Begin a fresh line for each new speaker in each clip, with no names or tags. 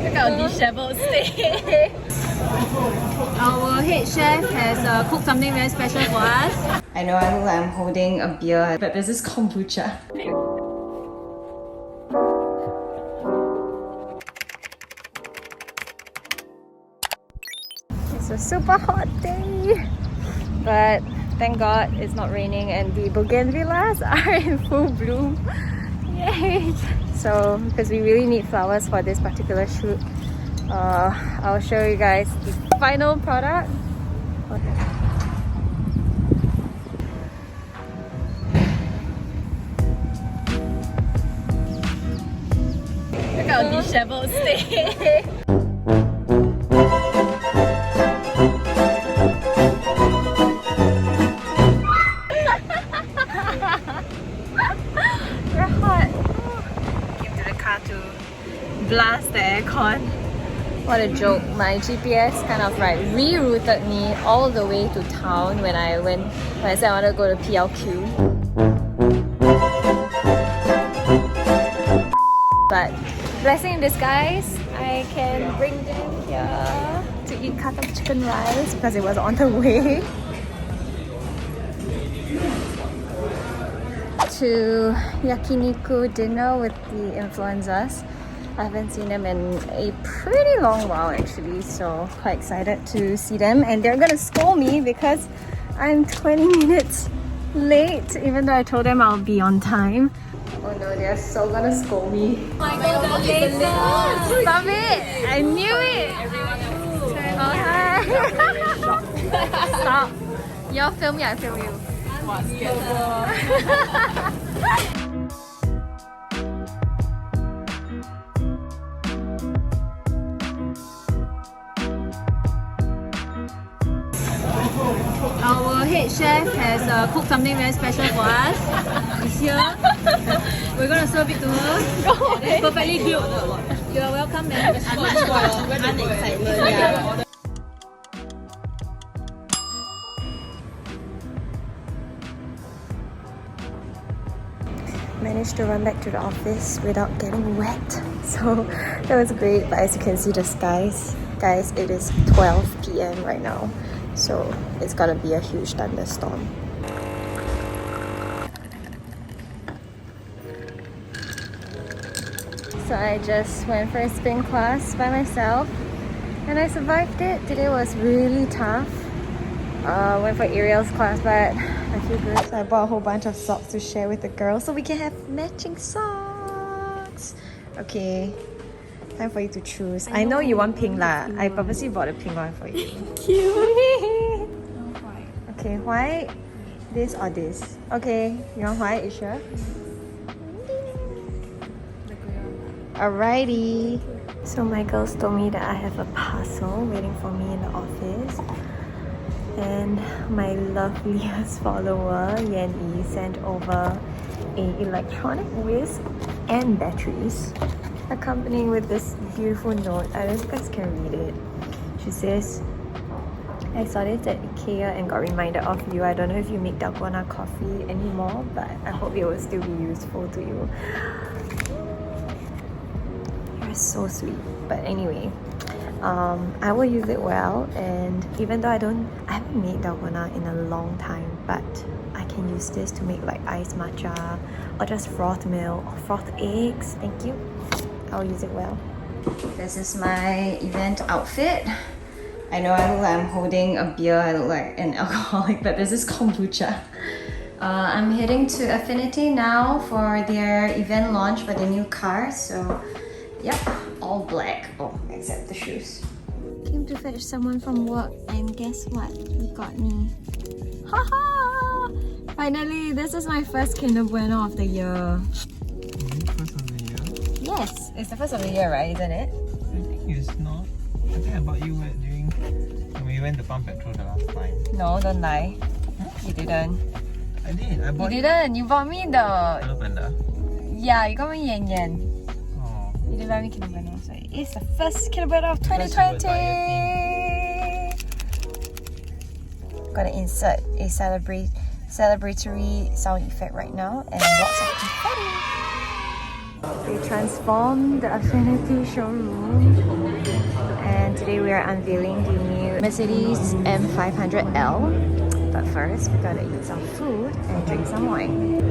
Look at our disheveled state. Our head chef has cooked something very special for us.
I know I look like I'm holding a beer, but this is kombucha.
It's a super hot day, but thank God it's not raining and the bougainvilleas are in full bloom. Yay! So, because we really need flowers for this particular shoot, I'll show you guys the final product. Look at our disheveled state. We're hot. Came to the car to blast the aircon. What a joke. My GPS kind of rerouted me all the way to town when I said I wanted to go to PLQ. But blessing in disguise, I can bring them here to eat Katong chicken rice because it was on the way to Yakiniku dinner with the influencers. I haven't seen them in a pretty long while actually, so quite excited to see them. And they're gonna scold me because I'm 20 minutes late, even though I told them I'll be on time. Oh no, they're so gonna scold me. Oh my god, stop it! I knew it! Oh hi! Stop! Y'all film me, I film you. Our head chef has cooked something very special for us. It's here. We're gonna serve it to her. Go ahead. Perfectly grilled. You are welcome, man. As much for unexcitement. Yeah. Managed to run back to the office without getting wet, so that was great. But as you can see the skies, guys, it is 12 p.m. right now, so it's gonna be a huge thunderstorm. So I just went for a spin class by myself and I survived it. Today was really tough. Went for Ariel's class, but I feel good. So I bought a whole bunch of socks to share with the girls so we can have matching socks. Okay, time for you to choose. I know you want pink lah. I purposely bought a pink one for you. Cute. Okay, white. This or this? Okay, you want white? You sure? Alrighty. So my girls told me that I have a parcel waiting for me in the office. And my loveliest follower, YAYY, sent over an electronic whisk and batteries, accompanying with this beautiful note. I don't know if you guys can read it. She says, I saw this at IKEA and got reminded of you. I don't know if you make dalgona coffee anymore, but I hope it will still be useful to you. You're so sweet. But anyway, I will use it well, and even though I haven't made dalgona in a long time, but I can use this to make like iced matcha or just frothed milk or frothed eggs. Thank you. I'll use it well. This is my event outfit. I know I look like I'm holding a beer, I look like an alcoholic, but this is kombucha. I'm heading to Affinity now for their event launch for the new car, so yep, all black. Oh, except the shoes. Came to fetch someone from work and guess what? He got me. Haha! Finally, this is my first Kinder Bueno of the year.
First of the year?
Yes, it's the first of the year, right? Isn't it?
I think it's not. I think I bought you during when we went to pump petrol the last time.
No, don't lie. You didn't.
I did. I bought
You didn't. You bought me the...
Hello Panda.
Yeah, you got me Yan Yan.
Oh.
You didn't buy me Kinder Bueno. So it's the first Kinder Bueno of 2020. Gonna insert a celebratory sound effect right now and lots of confetti. They transformed the Affinity showroom, and today we are unveiling the new Mercedes M500L. But first, we gotta eat some food and drink some wine.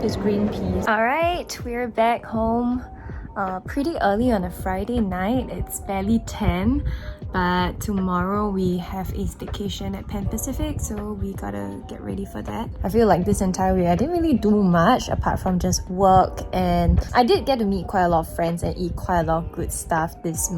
It's green peas. Alright, we're back home pretty early on a Friday night. It's barely 10, but tomorrow we have a staycation at Pan Pacific, so we gotta get ready for that. I feel like this entire week I didn't really do much apart from just work, and I did get to meet quite a lot of friends and eat quite a lot of good stuff this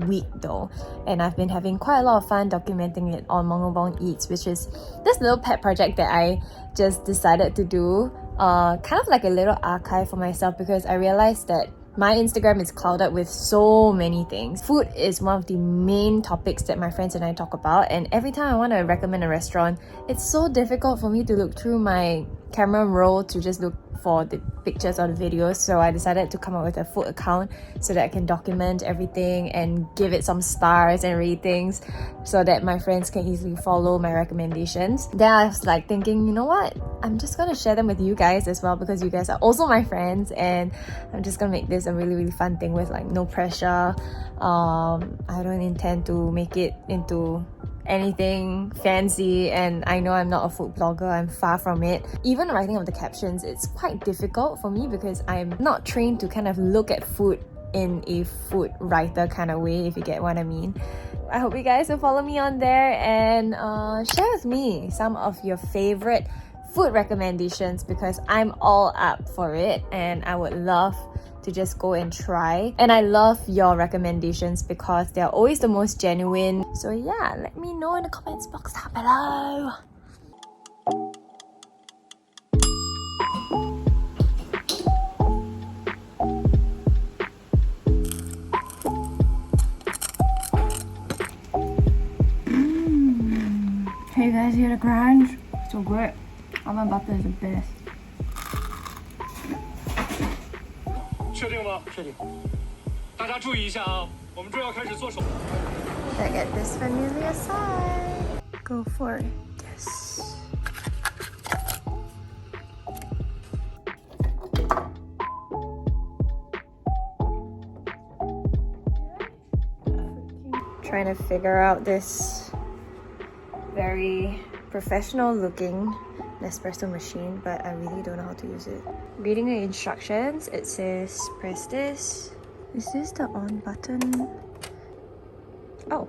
week though, and I've been having quite a lot of fun documenting it on Mongabong Eats, which is this little pet project that I just decided to do, kind of like a little archive for myself, because I realized that my Instagram is clouded with so many things. Food is one of the main topics that my friends and I talk about, and every time I want to recommend a restaurant, it's so difficult for me to look through my camera roll to just look for the pictures or the videos. So I decided to come up with a food account so that I can document everything and give it some stars and ratings so that my friends can easily follow my recommendations. Then I was like thinking, you know what? I'm just gonna share them with you guys as well, because you guys are also my friends, and I'm just gonna make this a really fun thing with like no pressure. I don't intend to make it into anything fancy, and I know I'm not a food blogger, I'm far from it. Even writing of the captions, it's quite difficult for me because I'm not trained to kind of look at food in a food writer kind of way, if you get what I mean. I hope you guys will follow me on there and share with me some of your favorite food recommendations, because I'm all up for it and I would love to just go and try. And I love your recommendations because they're always the most genuine. So yeah, let me know in the comments box down below.
Hey guys, hear the crunch? So good. Almond butter is the best.
确定吗？确定。大家注意一下啊，我们这要开始做手。
Should I get this familiar side? Go for this. Trying to figure out this very professional looking Nespresso machine, but I really don't know how to use it. Reading the instructions, it says press this. Is this the on button? Oh.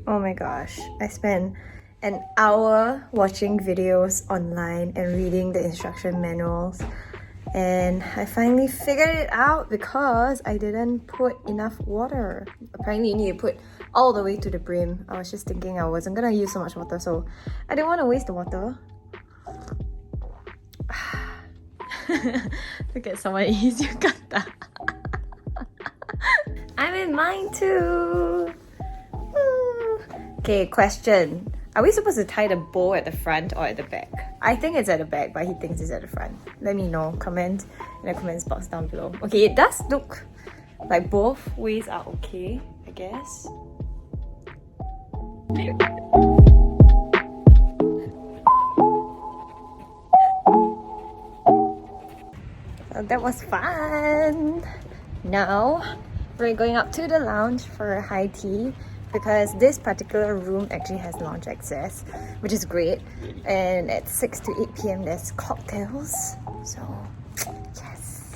Oh my gosh, I spent an hour watching videos online and reading the instruction manuals, and I finally figured it out because I didn't put enough water. Apparently you need to put all the way to the brim. I was just thinking I wasn't gonna use so much water, so I didn't want to waste the water. Look at someone ease yukata. I'm in mine too. Okay, question. Are we supposed to tie the bow at the front or at the back? I think it's at the back, but he thinks it's at the front. Let me know. Comment in the comments box down below. Okay, it does look like both ways are okay, I guess. So that was fun. Now we're going up to the lounge for high tea, because this particular room actually has lounge access, which is great. And at 6 to 8 p.m. there's cocktails. So yes.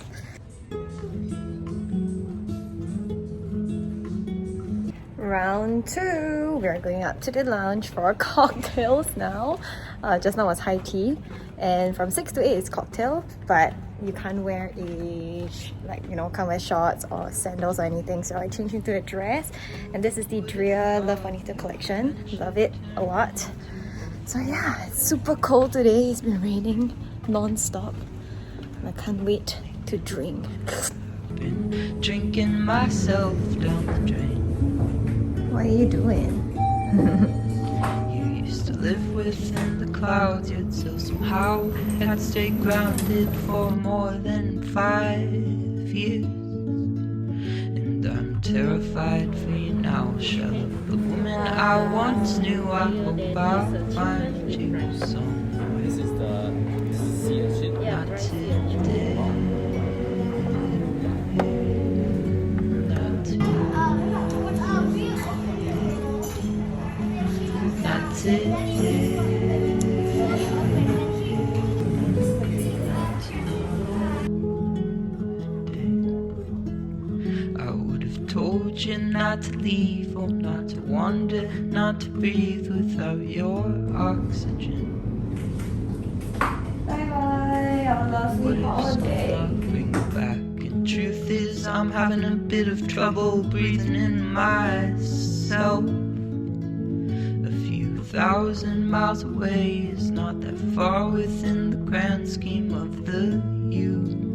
Round 2, we're going up to the lounge for cocktails now. Just now was high tea, and from 6 to 8 is cocktail, but you can't wear can't wear shorts or sandals or anything, so I changed into a dress. And this is the Drea Love Bonita collection. Love it a lot. So yeah, it's super cold today. It's been raining non-stop. I can't wait to drink.
Been drinking myself down the drain.
What are you doing?
You used to live within the clouds, yet still somehow had stayed grounded for more than 5 years. And I'm terrified for you now, shell of the woman I once knew. I hope I'll find you somewhere.
This is the sea and shit.
Not today. Not today. Not today. I would have told you not to leave, or not to wander, not to breathe without your oxygen.
Bye-bye, have a lovely holiday.
Bring you back. And truth is, I'm having a bit of trouble breathing in myself. A few thousand miles away is not that far within the grand scheme of the universe.